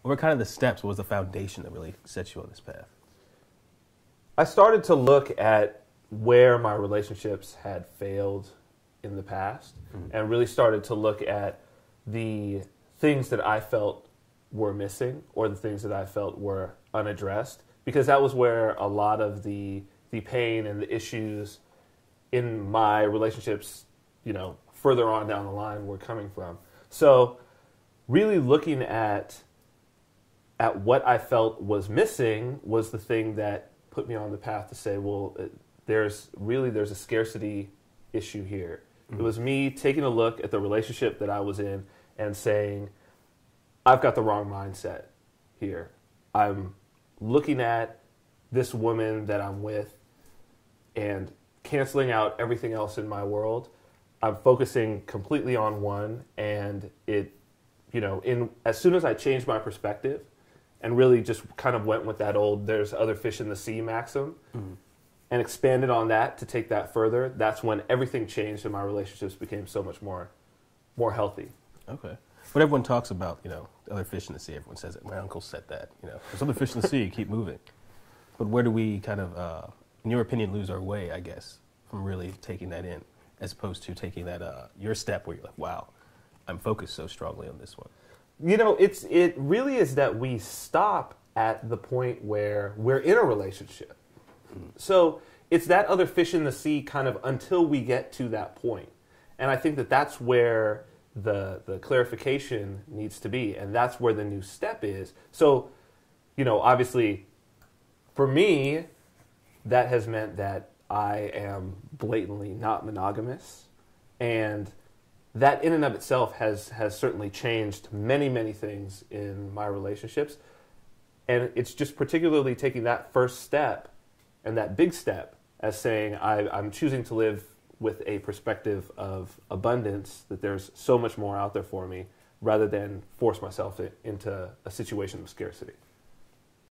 What were kind of the steps? What was the foundation that really set you on this path? I started to look at where my relationships had failed in the past, and really started to look at the things that I felt were missing, or the things that I felt were unaddressed, because that was where a lot of the pain and the issues in my relationships, further on down the line were coming from. So really looking at what I felt was missing was the thing that put me on the path to say, well, there's a scarcity issue here. It was me taking a look at the relationship that I was in and saying, I've got the wrong mindset here. I'm looking at this woman that I'm with and canceling out everything else in my world. I'm focusing completely on one, and as soon as I changed my perspective and really just kind of went with that old "there's other fish in the sea" maxim, and expanded on that to take that further, that's when everything changed and my relationships became so much more healthy. Okay. But everyone talks about, the other fish in the sea. Everyone says it. My uncle said that, there's other fish in the sea, keep moving. But where do we kind of, in your opinion, lose our way, I guess, from really taking that in, as opposed to taking that, your step where you're like, wow, I'm focused so strongly on this one? It really is that we stop at the point where we're in a relationship. So it's that other fish in the sea kind of until we get to that point. And I think that that's where the clarification needs to be, and that's where the new step is. So, obviously, for me, that has meant that I am blatantly not monogamous, and that in and of itself has certainly changed many, many things in my relationships. And it's just particularly taking that first step and that big step as saying I'm choosing to live with a perspective of abundance, that there's so much more out there for me, rather than force myself into a situation of scarcity.